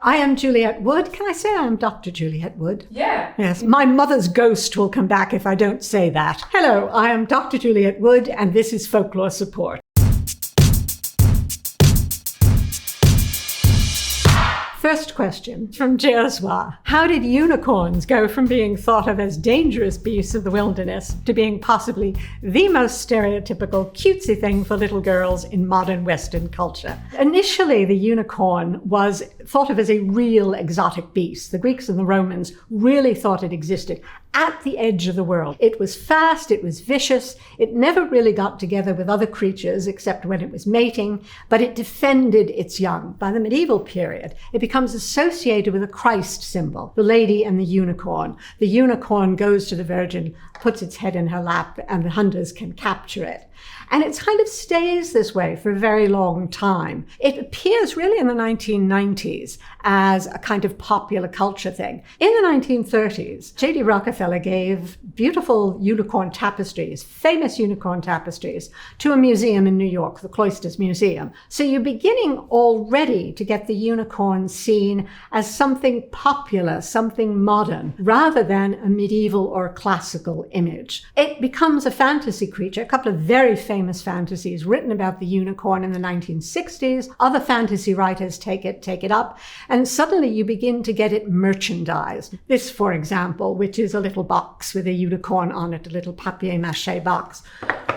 I am Juliette Wood. Can I say I am Dr. Juliette Wood? Yeah. Yes, my mother's ghost will come back if I don't say that. Hello, I am Dr. Juliette Wood, and this is Folklore Support. First question from Jerswa. How did unicorns go from being thought of as dangerous beasts of the wilderness to being possibly the most stereotypical cutesy thing for little girls in modern Western culture? Initially, the unicorn was thought of as a real exotic beast. The Greeks and the Romans really thought it existed at the edge of the world. It was fast, it was vicious, it never really got together with other creatures except when it was mating, but it defended its young. By the medieval period, it becomes associated with a Christ symbol, the lady and the unicorn. The unicorn goes to the Virgin, puts its head in her lap, and the hunters can capture it. And it kind of stays this way for a very long time. It appears really in the 1990s as a kind of popular culture thing. In the 1930s, J.D. Rockefeller gave beautiful unicorn tapestries, famous unicorn tapestries, to a museum in New York, the Cloisters Museum. So you're beginning already to get the unicorn seen as something popular, something modern, rather than a medieval or classical image. It becomes a fantasy creature. A couple of very famous fantasies written about the unicorn in the 1960s. Other fantasy writers take it up, and suddenly you begin to get it merchandised. This, for example, which is a little box with a unicorn on it, a little papier-mâché box,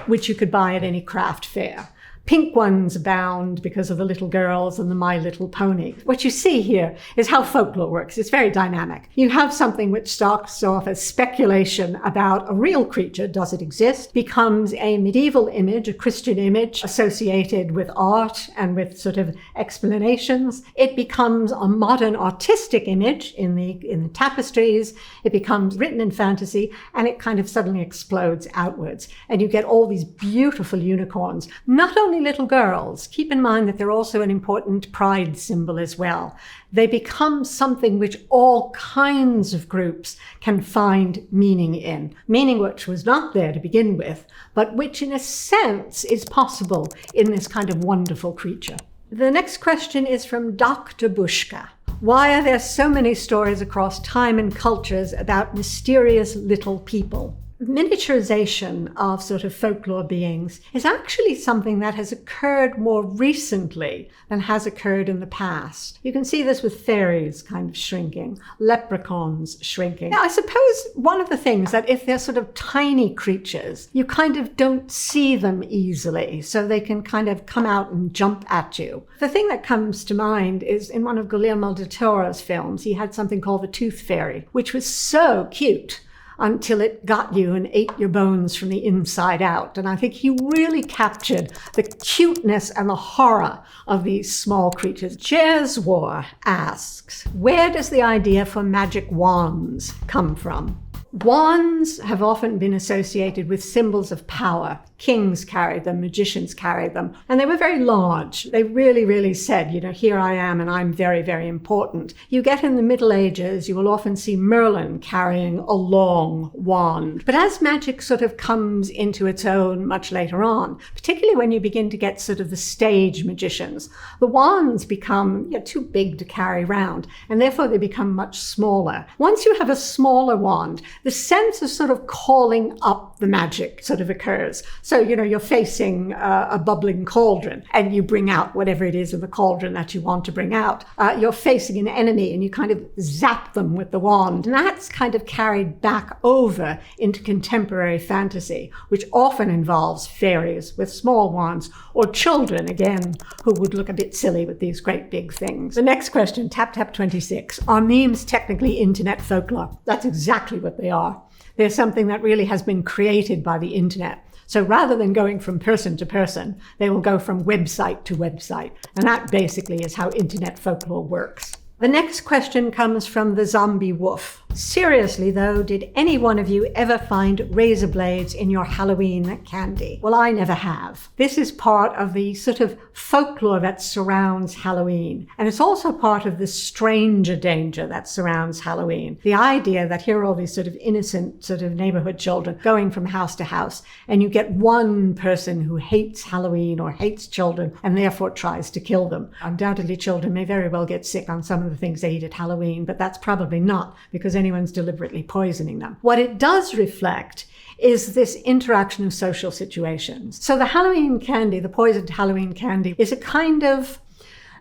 which you could buy at any craft fair. Pink ones abound because of the little girls and the My Little Pony. What you see here is how folklore works. It's very dynamic. You have something which starts off as speculation about a real creature, does it exist, becomes a medieval image, a Christian image associated with art and with sort of explanations. It becomes a modern artistic image in the tapestries. It becomes written in fantasy, and it kind of suddenly explodes outwards. And you get all these beautiful unicorns, not only little girls. Keep in mind that they're also an important pride symbol as well. They become something which all kinds of groups can find meaning in, meaning which was not there to begin with, but which in a sense is possible in this kind of wonderful creature. The next question is from Dr. Bushka. Why are there so many stories across time and cultures about mysterious little people? Miniaturization of sort of folklore beings is actually something that has occurred more recently than has occurred in the past. You can see this with fairies kind of shrinking, leprechauns shrinking. Now, I suppose one of the things that if they're sort of tiny creatures, you kind of don't see them easily, so they can kind of come out and jump at you. The thing that comes to mind is in one of Guillermo del Toro's films, he had something called the Tooth Fairy, which was so cute until it got you and ate your bones from the inside out. And I think he really captured the cuteness and the horror of these small creatures. Jerswa asks, where does the idea for magic wands come from? Wands have often been associated with symbols of power. Kings carried them, magicians carried them, and they were very large. They really, really said, here I am and I'm very, very important. You get in the Middle Ages, you will often see Merlin carrying a long wand. But as magic sort of comes into its own much later on, particularly when you begin to get sort of the stage magicians, the wands become too big to carry around, and therefore they become much smaller. Once you have a smaller wand, the sense of sort of calling up the magic sort of occurs. So, you're facing a bubbling cauldron and you bring out whatever it is in the cauldron that you want to bring out. You're facing an enemy and you kind of zap them with the wand. And that's kind of carried back over into contemporary fantasy, which often involves fairies with small wands or children, again, who would look a bit silly with these great big things. The next question, Tap26. Are memes technically internet folklore? That's exactly what they are. They're something that really has been created by the internet. So rather than going from person to person, they will go from website to website. And that basically is how internet folklore works. The next question comes from the zombie wolf. Seriously though, did any one of you ever find razor blades in your Halloween candy? Well, I never have. This is part of the sort of folklore that surrounds Halloween. And it's also part of the stranger danger that surrounds Halloween. The idea that here are all these sort of innocent sort of neighborhood children going from house to house, and you get one person who hates Halloween or hates children and therefore tries to kill them. Undoubtedly, children may very well get sick on some of the things they eat at Halloween, but that's probably not because anyone's deliberately poisoning them. What it does reflect is this interaction of social situations. So the Halloween candy, the poisoned Halloween candy, is a kind of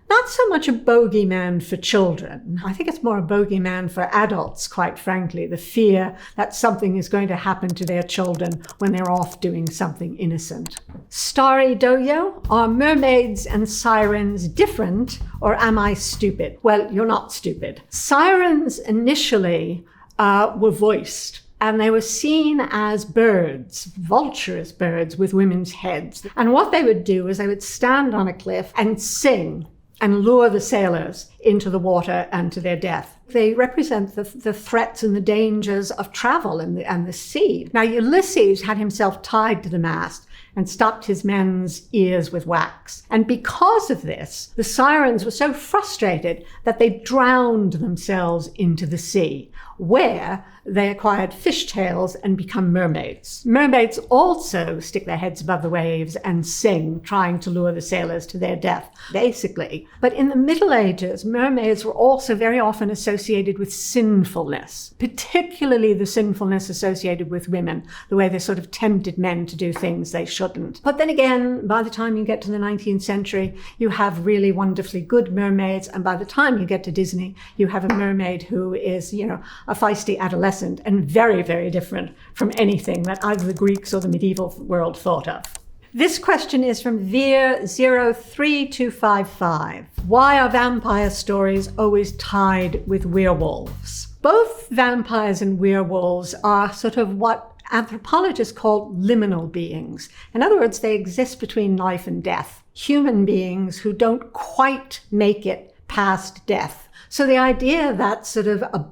not so much a bogeyman for children. I think it's more a bogeyman for adults, quite frankly, the fear that something is going to happen to their children when they're off doing something innocent. Starry Doyo, are mermaids and sirens different, or am I stupid? Well, you're not stupid. Sirens initially were voiced, and they were seen as birds, vulturous birds with women's heads. And what they would do is they would stand on a cliff and sing and lure the sailors into the water and to their death. They represent the threats and the dangers of travel and the sea. Now, Ulysses had himself tied to the mast and stopped his men's ears with wax. And because of this, the sirens were so frustrated that they drowned themselves into the sea, where they acquired fishtails and become mermaids. Mermaids also stick their heads above the waves and sing, trying to lure the sailors to their death, basically. But in the Middle Ages, mermaids were also very often associated with sinfulness, particularly the sinfulness associated with women, the way they sort of tempted men to do things they shouldn't. But then again, by the time you get to the 19th century, you have really wonderfully good mermaids, and by the time you get to Disney, you have a mermaid who is, a feisty adolescent and very, very different from anything that either the Greeks or the medieval world thought of. This question is from Veer03255. Why are vampire stories always tied with werewolves? Both vampires and werewolves are sort of what anthropologists call liminal beings. In other words, they exist between life and death. Human beings who don't quite make it past death. So the idea that sort of a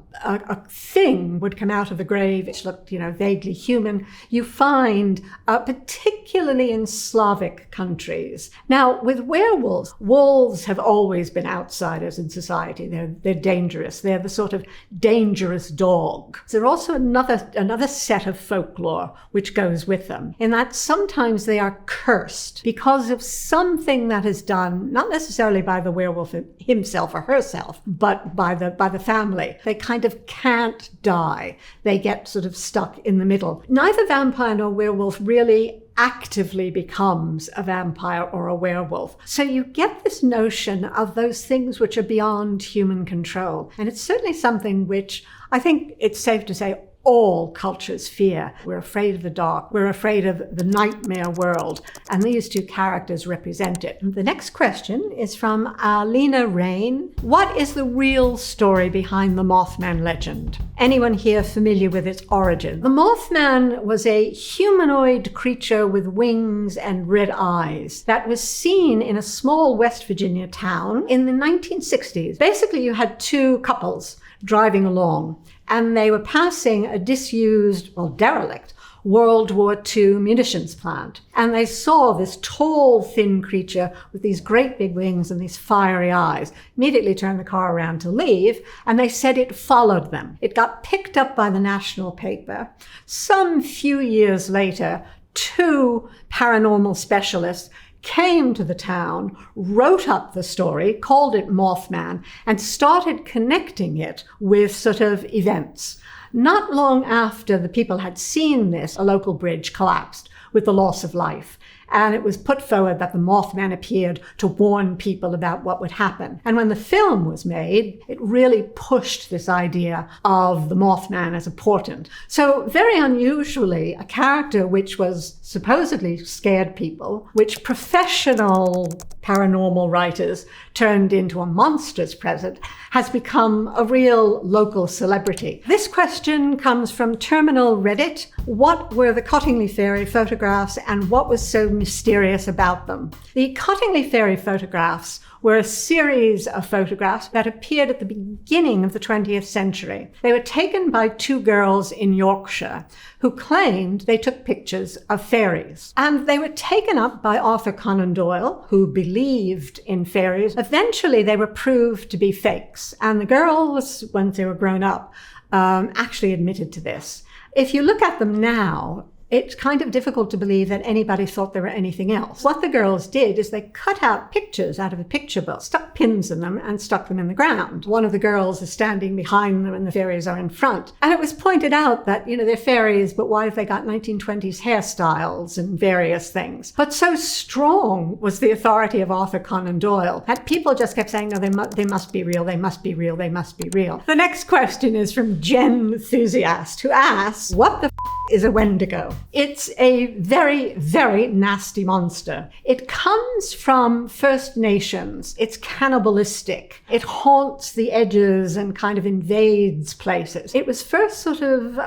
thing would come out of the grave which looked, vaguely human, you find particularly in Slavic countries. Now, with werewolves, wolves have always been outsiders in society. They're dangerous. They're the sort of dangerous dog. There's also another set of folklore which goes with them, in that sometimes they are cursed because of something that is done, not necessarily by the werewolf himself or herself, but by the family. They kind of can't die. They get sort of stuck in the middle. Neither vampire nor werewolf really actively becomes a vampire or a werewolf. So you get this notion of those things which are beyond human control. And it's certainly something which I think it's safe to say all cultures fear. We're afraid of the dark. We're afraid of the nightmare world. And these two characters represent it. The next question is from Alina Rain. What is the real story behind the Mothman legend? Anyone here familiar with its origin? The Mothman was a humanoid creature with wings and red eyes that was seen in a small West Virginia town in the 1960s. Basically, you had two couples driving along, and they were passing a disused, derelict World War II munitions plant. And they saw this tall, thin creature with these great big wings and these fiery eyes. Immediately turned the car around to leave, and they said it followed them. It got picked up by the national paper. Some few years later, two paranormal specialists came to the town, wrote up the story, called it Mothman, and started connecting it with sort of events. Not long after the people had seen this, a local bridge collapsed with the loss of life. And it was put forward that the Mothman appeared to warn people about what would happen. And when the film was made, it really pushed this idea of the Mothman as a portent. So very unusually, a character which was supposedly scared people, which professional paranormal writers turned into a monstrous presence, has become a real local celebrity. This question comes from Terminal Reddit. What were the Cottingley Fairy photographs and what was so mysterious about them? The Cottingley Fairy photographs were a series of photographs that appeared at the beginning of the 20th century. They were taken by two girls in Yorkshire who claimed they took pictures of fairies. And they were taken up by Arthur Conan Doyle, who believed in fairies. Eventually, they were proved to be fakes. And the girls, once they were grown up, actually admitted to this. If you look at them now, it's kind of difficult to believe that anybody thought they were anything else. What the girls did is they cut out pictures out of a picture book, stuck pins in them, and stuck them in the ground. One of the girls is standing behind them and the fairies are in front. And it was pointed out that, they're fairies, but why have they got 1920s hairstyles and various things? But so strong was the authority of Arthur Conan Doyle that people just kept saying, no, they must be real, they must be real, they must be real. The next question is from Jen Enthusiast, who asks, what the is a Wendigo? It's a very, very nasty monster. It comes from First Nations. It's cannibalistic. It haunts the edges and kind of invades places. It was first sort of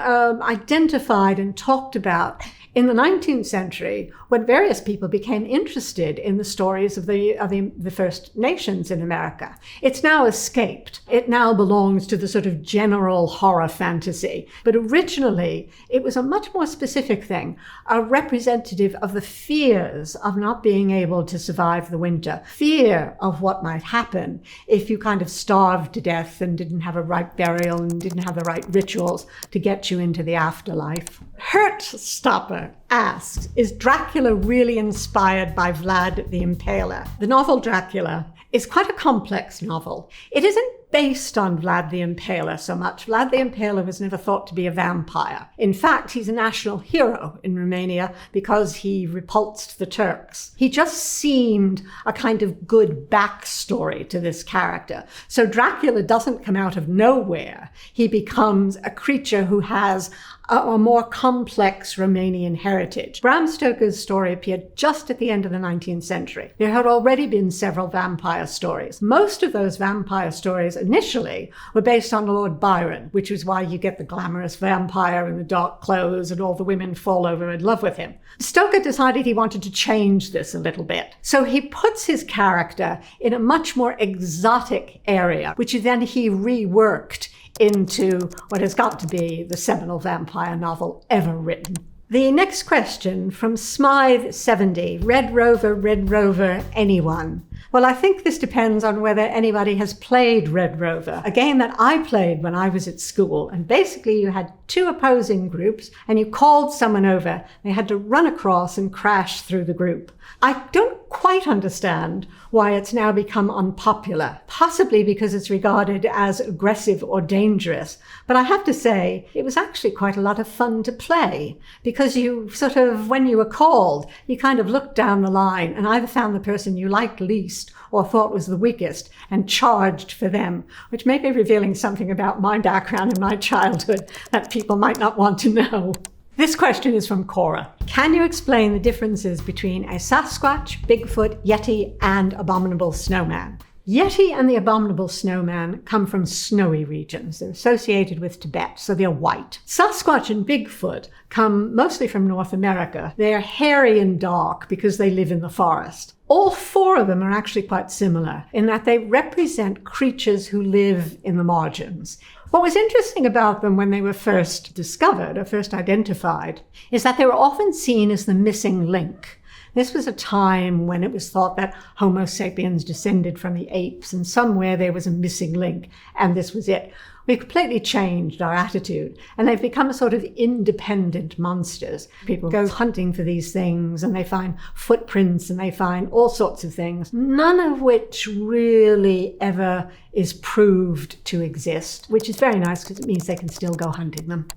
identified and talked about in the 19th century, when various people became interested in the stories of the First Nations in America. It's now escaped. It now belongs to the sort of general horror fantasy. But originally, it was a much more specific thing, a representative of the fears of not being able to survive the winter, fear of what might happen if you kind of starved to death and didn't have a right burial and didn't have the right rituals to get you into the afterlife. Heartstopper asks, is Dracula really inspired by Vlad the Impaler? The novel Dracula is quite a complex novel. It isn't based on Vlad the Impaler so much. Vlad the Impaler was never thought to be a vampire. In fact, he's a national hero in Romania because he repulsed the Turks. He just seemed a kind of good backstory to this character. So Dracula doesn't come out of nowhere. He becomes a creature who has a more complex Romanian heritage. Bram Stoker's story appeared just at the end of the 19th century. There had already been several vampire stories. Most of those vampire stories initially were based on Lord Byron, which is why you get the glamorous vampire in the dark clothes and all the women fall over in love with him. Stoker decided he wanted to change this a little bit. So he puts his character in a much more exotic area, which then he reworked into what has got to be the seminal vampire novel ever written. The next question from Smythe70, Red Rover, anyone? Well, I think this depends on whether anybody has played Red Rover, a game that I played when I was at school. And basically you had two opposing groups and you called someone over. They had to run across and crash through the group. I don't quite understand why it's now become unpopular, possibly because it's regarded as aggressive or dangerous. But I have to say, it was actually quite a lot of fun to play because you sort of, when you were called, you kind of looked down the line and either found the person you liked least or thought was the weakest and charged for them, which may be revealing something about my background and my childhood that people might not want to know. This question is from Cora. Can you explain the differences between a Sasquatch, Bigfoot, Yeti, and Abominable Snowman? Yeti and the Abominable Snowman come from snowy regions. They're associated with Tibet, so they're white. Sasquatch and Bigfoot come mostly from North America. They're hairy and dark because they live in the forest. All four of them are actually quite similar in that they represent creatures who live in the margins. What was interesting about them when they were first discovered or first identified is that they were often seen as the missing link. This was a time when it was thought that Homo sapiens descended from the apes and somewhere there was a missing link and this was it. We've completely changed our attitude and they've become sort of independent monsters. People go hunting for these things and they find footprints and they find all sorts of things, none of which really ever is proved to exist, which is very nice because it means they can still go hunting them.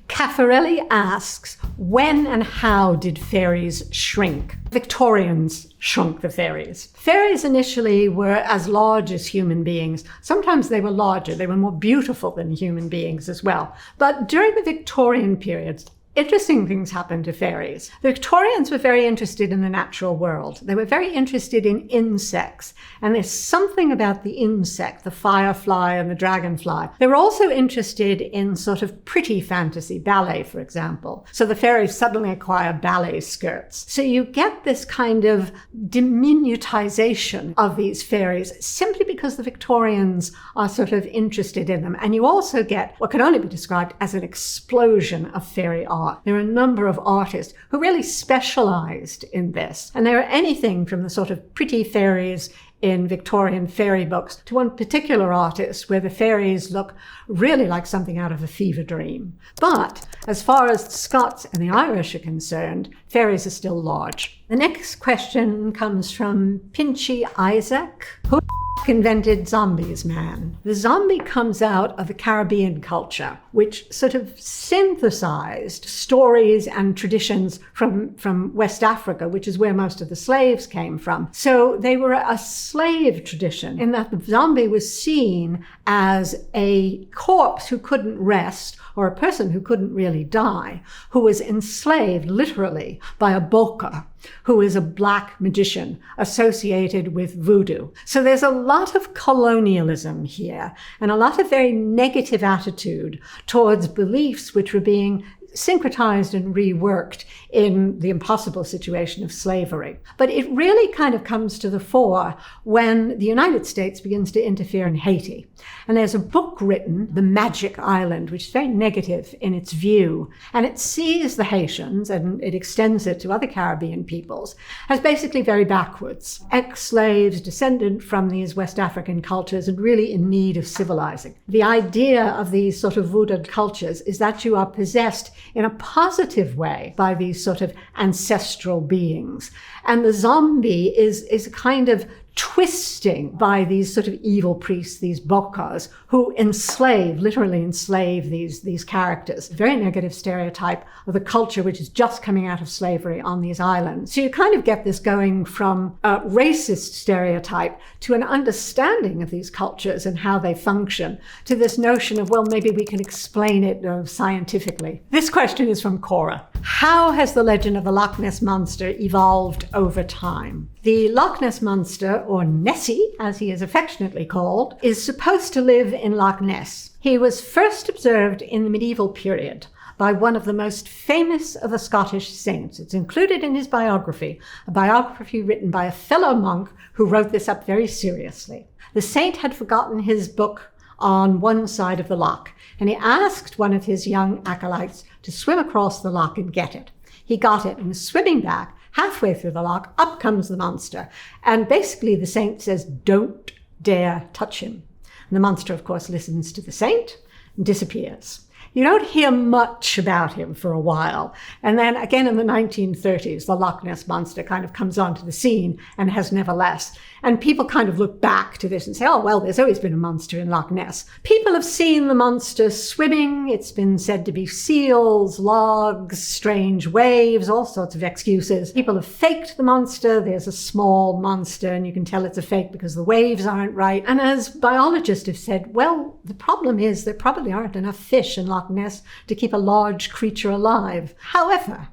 Caffarelli asks, when and how did fairies shrink? Victorians shrunk the fairies. Fairies initially were as large as human beings. Sometimes they were larger. They were more beautiful than human beings as well. But during the Victorian period, Interesting things happened to fairies. The Victorians were very interested in the natural world. They were very interested in insects. And there's something about the insect, the firefly and the dragonfly. They were also interested in sort of pretty fantasy, ballet, for example. So the fairies suddenly acquire ballet skirts. So you get this kind of diminutization of these fairies simply because the Victorians are sort of interested in them. And you also get what can only be described as an explosion of fairy art. There are a number of artists who really specialized in this. And there are anything from the sort of pretty fairies in Victorian fairy books to one particular artist where the fairies look really like something out of a fever dream. But as far as the Scots and the Irish are concerned, fairies are still large. The next question comes from Pinchy Isaac. Who invented zombies, man? The zombie comes out of the Caribbean culture, which sort of synthesized stories and traditions from West Africa, which is where most of the slaves came from. So they were a slave tradition in that the zombie was seen as a corpse who couldn't rest, or a person who couldn't really die, who was enslaved literally by a boka, who is a black magician associated with voodoo. So there's a lot of colonialism here and a lot of very negative attitude towards beliefs which were being syncretized and reworked in the impossible situation of slavery. But it really kind of comes to the fore when the United States begins to interfere in Haiti. And there's a book written, The Magic Island, which is very negative in its view. And it sees the Haitians, and it extends it to other Caribbean peoples, as basically very backwards. Ex-slaves, descendant from these West African cultures, and really in need of civilizing. The idea of these sort of voodoo cultures is that you are possessed in a positive way by these sort of ancestral beings. And the zombie is a kind of twisting by these sort of evil priests, these bokas, who literally enslave these characters. Very negative stereotype of the culture which is just coming out of slavery on these islands. So you kind of get this going from a racist stereotype to an understanding of these cultures and how they function, to this notion of, well, maybe we can explain it scientifically. This question is from Cora. How has the legend of the Loch Ness Monster evolved over time? The Loch Ness Monster, or Nessy, as he is affectionately called, is supposed to live in Loch Ness. He was first observed in the medieval period by one of the most famous of the Scottish saints. It's included in his biography, a biography written by a fellow monk who wrote this up very seriously. The saint had forgotten his book on one side of the loch, and he asked one of his young acolytes to swim across the loch and get it. He got it and was swimming back. Halfway through the loch, up comes the monster. And basically the saint says, "Don't dare touch him." And the monster, of course, listens to the saint and disappears. You don't hear much about him for a while. And then again in the 1930s, the Loch Ness Monster kind of comes onto the scene and has never less. And people kind of look back to this and say, oh, well, there's always been a monster in Loch Ness. People have seen the monster swimming. It's been said to be seals, logs, strange waves, all sorts of excuses. People have faked the monster. There's a small monster and you can tell it's a fake because the waves aren't right. And as biologists have said, well, the problem is there probably aren't enough fish in Loch Ness to keep a large creature alive. However,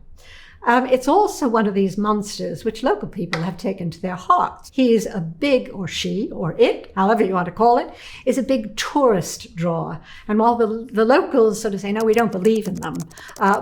it's also one of these monsters which local people have taken to their hearts. He is a big, or she, or it, however you want to call it, is a big tourist draw. And while the locals sort of say, no, we don't believe in them,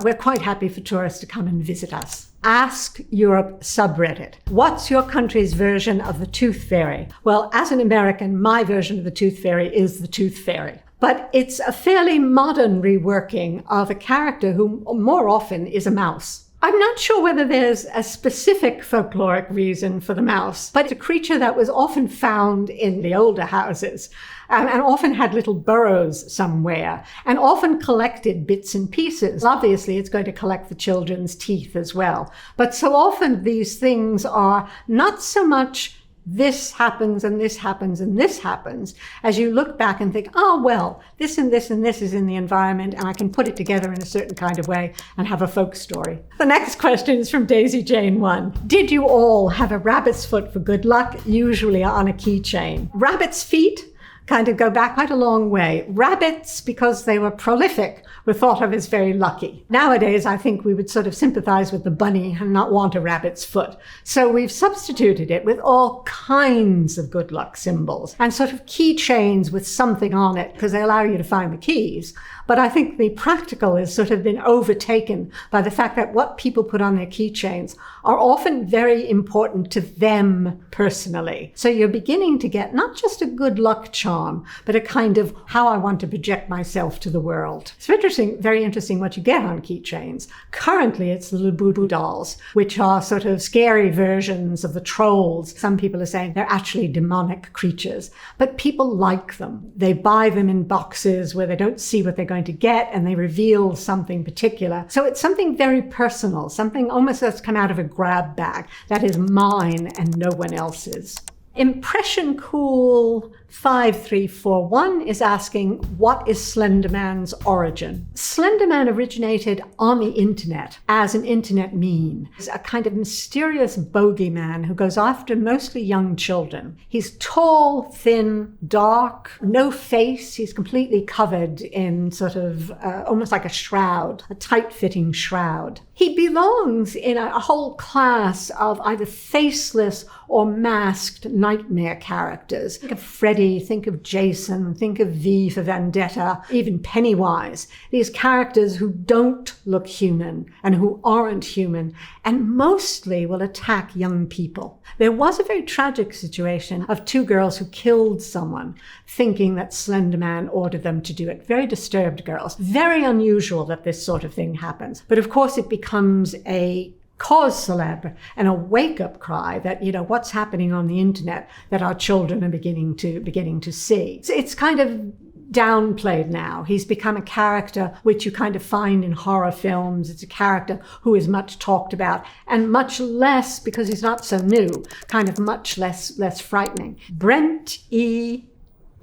we're quite happy for tourists to come and visit us. Ask Europe subreddit. What's your country's version of the Tooth Fairy? Well, as an American, my version of the Tooth Fairy is the Tooth Fairy. But it's a fairly modern reworking of a character who more often is a mouse. I'm not sure whether there's a specific folkloric reason for the mouse, but it's a creature that was often found in the older houses and often had little burrows somewhere and often collected bits and pieces. Obviously, it's going to collect the children's teeth as well. But so often these things are not so much this happens and this happens and this happens, as you look back and think, oh, well, this and this and this is in the environment and I can put it together in a certain kind of way and have a folk story. The next question is from Daisy Jane 1. Did you all have a rabbit's foot for good luck, usually on a keychain? Rabbit's feet kind of go back quite a long way. Rabbits, because they were prolific, were thought of as very lucky. Nowadays, I think we would sort of sympathize with the bunny and not want a rabbit's foot. So we've substituted it with all kinds of good luck symbols and sort of keychains with something on it because they allow you to find the keys. But I think the practical has sort of been overtaken by the fact that what people put on their keychains are often very important to them personally. So you're beginning to get not just a good luck charm, but a kind of how I want to project myself to the world. It's interesting, very interesting what you get on keychains. Currently, it's the little voodoo dolls, which are sort of scary versions of the trolls. Some people are saying they're actually demonic creatures, but people like them. They buy them in boxes where they don't see what they're going to get, and they reveal something particular. So it's something very personal, something almost that's come out of a grab bag that is mine and no one else's. Impression Cool 5341 is asking, what is Slenderman's origin? Slenderman originated on the internet as an internet meme. He's a kind of mysterious bogeyman who goes after mostly young children. He's tall, thin, dark, no face. He's completely covered in sort of almost like a shroud, a tight-fitting shroud. He belongs in a whole class of either faceless or masked nightmare characters. Think of Freddy, think of Jason, think of V for Vendetta, even Pennywise. These characters who don't look human and who aren't human and mostly will attack young people. There was a very tragic situation of two girls who killed someone thinking that Slenderman ordered them to do it. Very disturbed girls. Very unusual that this sort of thing happens. But of course it becomes a cause célèbre and a wake-up cry that, what's happening on the internet that our children are beginning to see. It's kind of downplayed now. He's become a character which you kind of find in horror films. It's a character who is much talked about and much less, because he's not so new, kind of much less frightening. Brent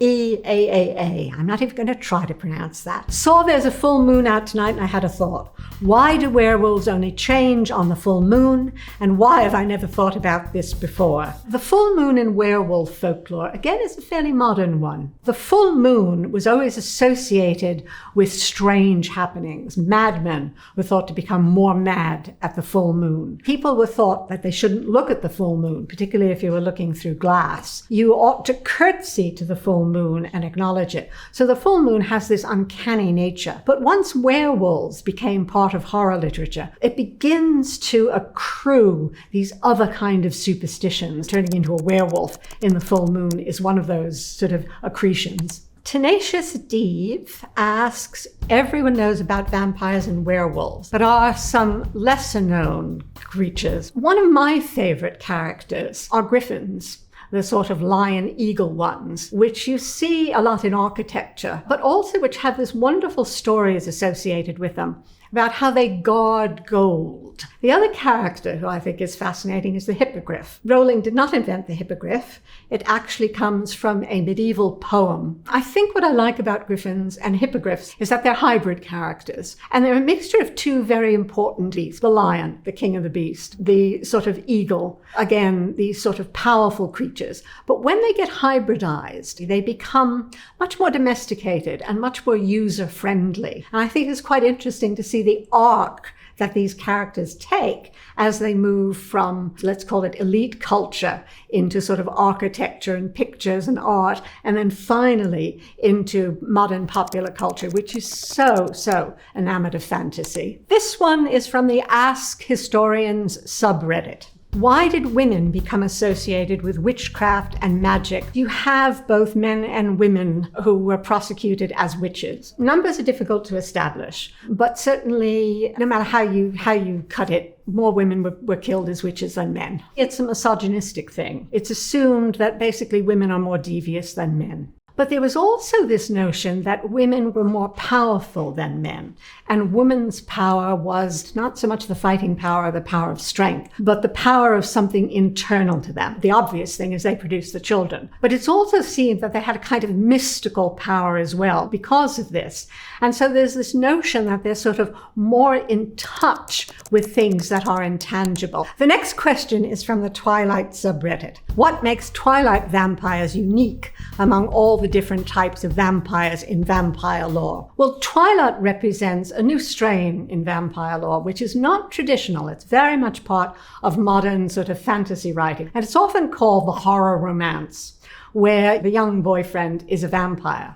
E-A-A-A. I'm not even going to try to pronounce that. Saw there's a full moon out tonight and I had a thought. Why do werewolves only change on the full moon? And why have I never thought about this before? The full moon in werewolf folklore, again, is a fairly modern one. The full moon was always associated with strange happenings. Madmen were thought to become more mad at the full moon. People were thought that they shouldn't look at the full moon, particularly if you were looking through glass. You ought to curtsy to the full moon and acknowledge it. So the full moon has this uncanny nature. But once werewolves became part of horror literature, it begins to accrue these other kind of superstitions. Turning into a werewolf in the full moon is one of those sort of accretions. Tenacious Dave asks, everyone knows about vampires and werewolves, but are some lesser known creatures? One of my favorite characters are griffins. The sort of lion-eagle ones, which you see a lot in architecture, but also which have this wonderful stories associated with them about how they guard gold. The other character who I think is fascinating is the hippogriff. Rowling did not invent the hippogriff. It actually comes from a medieval poem. I think what I like about griffins and hippogriffs is that they're hybrid characters, and they're a mixture of two very important beasts. The lion, the king of the beast, the sort of eagle, again, these sort of powerful creatures. But when they get hybridized, they become much more domesticated and much more user-friendly. And I think it's quite interesting to see the arc that these characters take as they move from, let's call it elite culture, into sort of architecture and pictures and art, and then finally into modern popular culture, which is so enamored of fantasy. This one is from the Ask Historians subreddit. Why did women become associated with witchcraft and magic? You have both men and women who were prosecuted as witches. Numbers are difficult to establish, but certainly, no matter how you cut it, more women were killed as witches than men. It's a misogynistic thing. It's assumed that basically women are more devious than men. But there was also this notion that women were more powerful than men, and women's power was not so much the fighting power, the power of strength, but the power of something internal to them. The obvious thing is they produced the children. But it's also seen that they had a kind of mystical power as well because of this. And so there's this notion that they're sort of more in touch with things that are intangible. The next question is from the Twilight subreddit. What makes Twilight vampires unique among all the different types of vampires in vampire lore. Well, Twilight represents a new strain in vampire lore, which is not traditional. It's very much part of modern sort of fantasy writing. And it's often called the horror romance, where the young boyfriend is a vampire.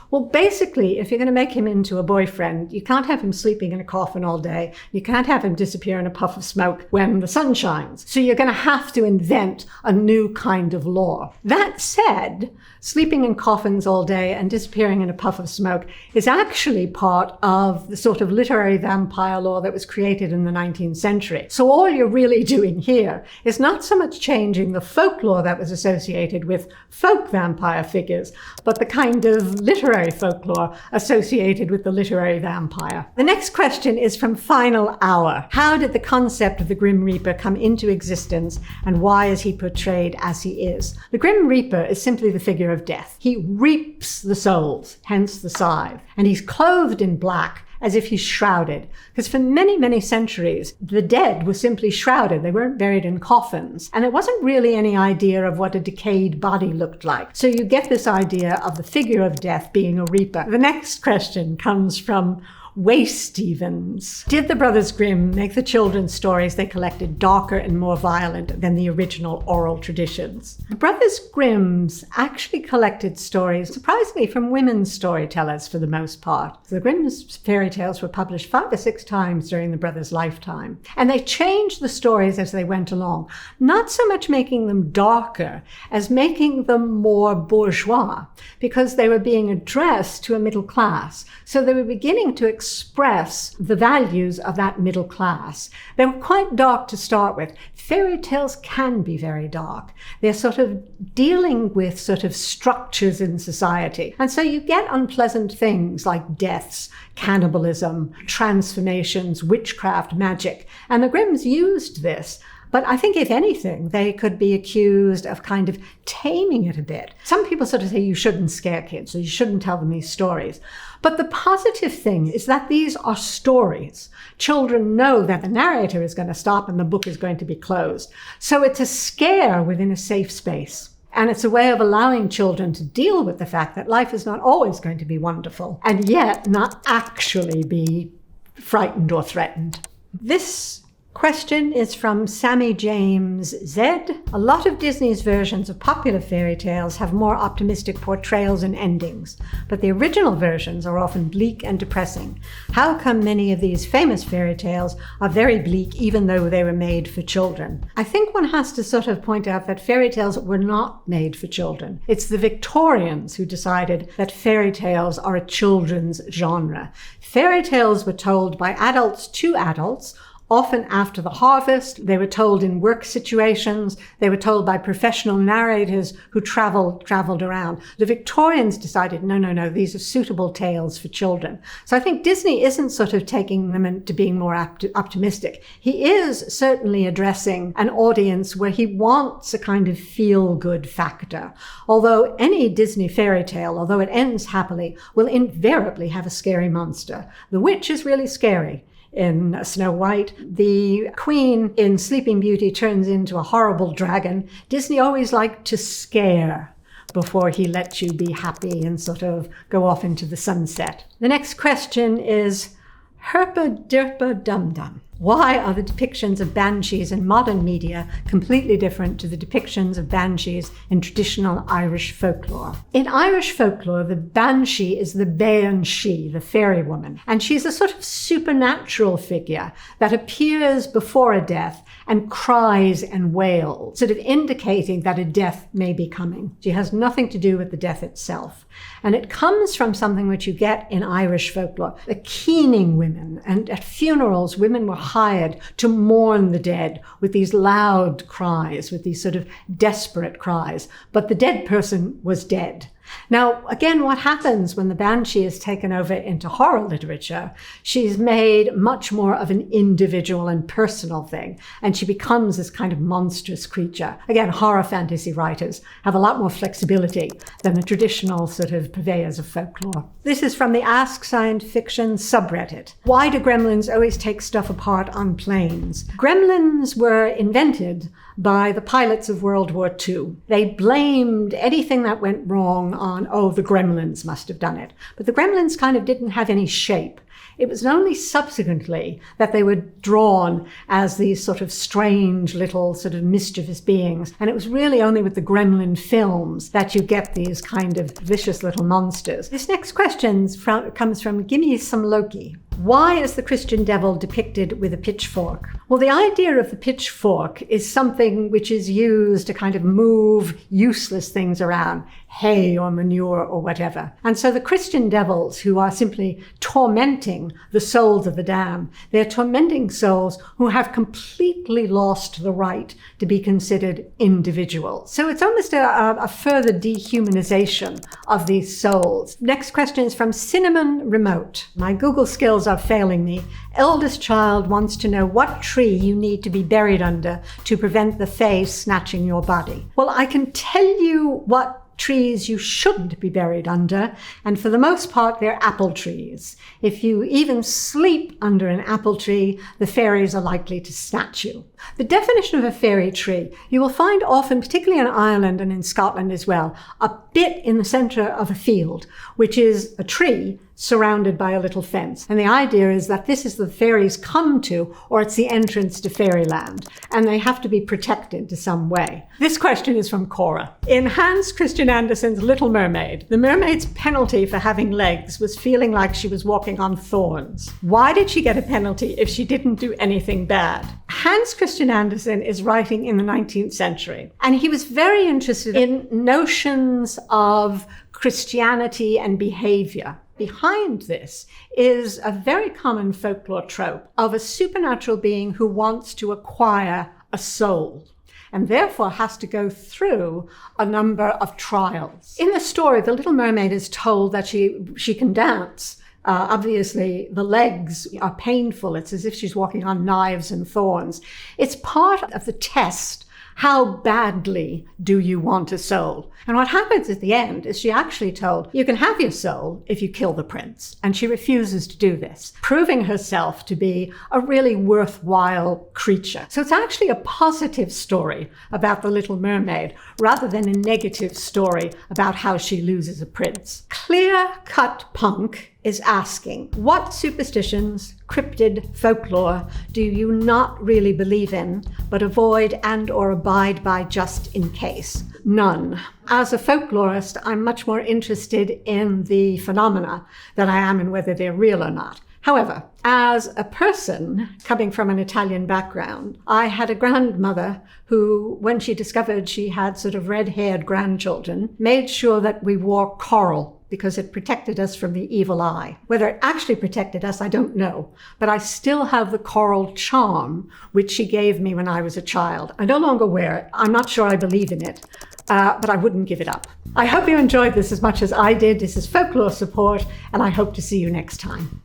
Well, basically, if you're going to make him into a boyfriend, you can't have him sleeping in a coffin all day. You can't have him disappear in a puff of smoke when the sun shines. So you're going to have to invent a new kind of lore. That said, sleeping in coffins all day and disappearing in a puff of smoke is actually part of the sort of literary vampire lore that was created in the 19th century. So all you're really doing here is not so much changing the folklore that was associated with folk vampire figures, but the kind of literary folklore associated with the literary vampire. The next question is from Final Hour. How did the concept of the Grim Reaper come into existence, and why is he portrayed as he is? The Grim Reaper is simply the figure of death. He reaps the souls, hence the scythe, and he's clothed in black as if he's shrouded. Because for many, many centuries, the dead were simply shrouded. They weren't buried in coffins. And there wasn't really any idea of what a decayed body looked like. So you get this idea of the figure of death being a reaper. The next question comes from Waste Stevens. Did the Brothers Grimm make the children's stories they collected darker and more violent than the original oral traditions? The Brothers Grimms actually collected stories, surprisingly, from women's storytellers for the most part. The Grimm's fairy tales were published 5 or 6 times during the brothers' lifetime. And they changed the stories as they went along, not so much making them darker as making them more bourgeois, because they were being addressed to a middle class. So they were beginning to express the values of that middle class. They were quite dark to start with. Fairy tales can be very dark. They're sort of dealing with sort of structures in society. And so you get unpleasant things like deaths, cannibalism, transformations, witchcraft, magic. And the Grimms used this. But I think, if anything, they could be accused of kind of taming it a bit. Some people sort of say you shouldn't scare kids, or you shouldn't tell them these stories. But the positive thing is that these are stories. Children know that the narrator is going to stop and the book is going to be closed. So it's a scare within a safe space. And it's a way of allowing children to deal with the fact that life is not always going to be wonderful, and yet not actually be frightened or threatened. This question is from Sammy James Z. A lot of Disney's versions of popular fairy tales have more optimistic portrayals and endings, but the original versions are often bleak and depressing. How come many of these famous fairy tales are very bleak even though they were made for children? I think one has to sort of point out that fairy tales were not made for children. It's the Victorians who decided that fairy tales are a children's genre. Fairy tales were told by adults to adults, often after the harvest. They were told in work situations. They were told by professional narrators who traveled around. The Victorians decided, no, these are suitable tales for children. So I think Disney isn't sort of taking them into being more optimistic. He is certainly addressing an audience where he wants a kind of feel-good factor. Although any Disney fairy tale, although it ends happily, will invariably have a scary monster. The witch is really scary in Snow White. The queen in Sleeping Beauty turns into a horrible dragon. Disney always liked to scare before he lets you be happy and sort of go off into the sunset. The next question is Herpa Derpa Dum Dum. Why are the depictions of banshees in modern media completely different to the depictions of banshees in traditional Irish folklore? In Irish folklore, the banshee is the Banshee, the fairy woman, and she's a sort of supernatural figure that appears before a death and cries and wails, sort of indicating that a death may be coming. She has nothing to do with the death itself. And it comes from something which you get in Irish folklore, the keening women. And at funerals, women were hired to mourn the dead with these loud cries, with these sort of desperate cries. But the dead person was dead. Now, again, what happens when the banshee is taken over into horror literature? She's made much more of an individual and personal thing, and she becomes this kind of monstrous creature. Again, horror fantasy writers have a lot more flexibility than the traditional sort of purveyors of folklore. This is from the Ask Science Fiction subreddit. Why do gremlins always take stuff apart on planes? Gremlins were invented by the pilots of World War II. They blamed anything that went wrong on, oh, the Gremlins must have done it. But the Gremlins kind of didn't have any shape. It was only subsequently that they were drawn as these sort of strange little sort of mischievous beings. And it was really only with the Gremlin films that you get these kind of vicious little monsters. This next question comes from Gimme Some Loki. Why is the Christian devil depicted with a pitchfork? Well, the idea of the pitchfork is something which is used to kind of move useless things around, hay or manure or whatever. And so the Christian devils, who are simply tormenting the souls of the damned, they're tormenting souls who have completely lost the right to be considered individuals. So it's almost a further dehumanization of these souls. Next question is from Cinnamon Remote. My Google skills are failing me. Eldest child wants to know what tree you need to be buried under to prevent the fae snatching your body. Well, I can tell you what trees you shouldn't be buried under, and for the most part, they're apple trees. If you even sleep under an apple tree, the fairies are likely to snatch you. The definition of a fairy tree, you will find often, particularly in Ireland and in Scotland as well, a bit in the center of a field, which is a tree surrounded by a little fence. And the idea is that this is the fairies come to, or it's the entrance to fairyland, and they have to be protected to some way. This question is from Cora. In Hans Christian Andersen's Little Mermaid, the mermaid's penalty for having legs was feeling like she was walking on thorns. Why did she get a penalty if she didn't do anything bad? Hans Christian Andersen is writing in the 19th century, and he was very interested in notions of Christianity and behavior. Behind this is a very common folklore trope of a supernatural being who wants to acquire a soul and therefore has to go through a number of trials. In the story, the Little Mermaid is told that she can dance. Obviously, the legs are painful. It's as if she's walking on knives and thorns. It's part of the test. How badly do you want a soul? And what happens at the end is she actually told, you can have your soul if you kill the prince. And she refuses to do this, proving herself to be a really worthwhile creature. So it's actually a positive story about the Little Mermaid rather than a negative story about how she loses a prince. Clear Cut Punk is asking, what superstitions, cryptid folklore do you not really believe in, but avoid and or abide by just in case? None. As a folklorist, I'm much more interested in the phenomena than I am in whether they're real or not. However, as a person coming from an Italian background, I had a grandmother who, when she discovered she had sort of red-haired grandchildren, made sure that we wore coral because it protected us from the evil eye. Whether it actually protected us, I don't know. But I still have the coral charm, which she gave me when I was a child. I no longer wear it. I'm not sure I believe in it, but I wouldn't give it up. I hope you enjoyed this as much as I did. This is Folklore Support, and I hope to see you next time.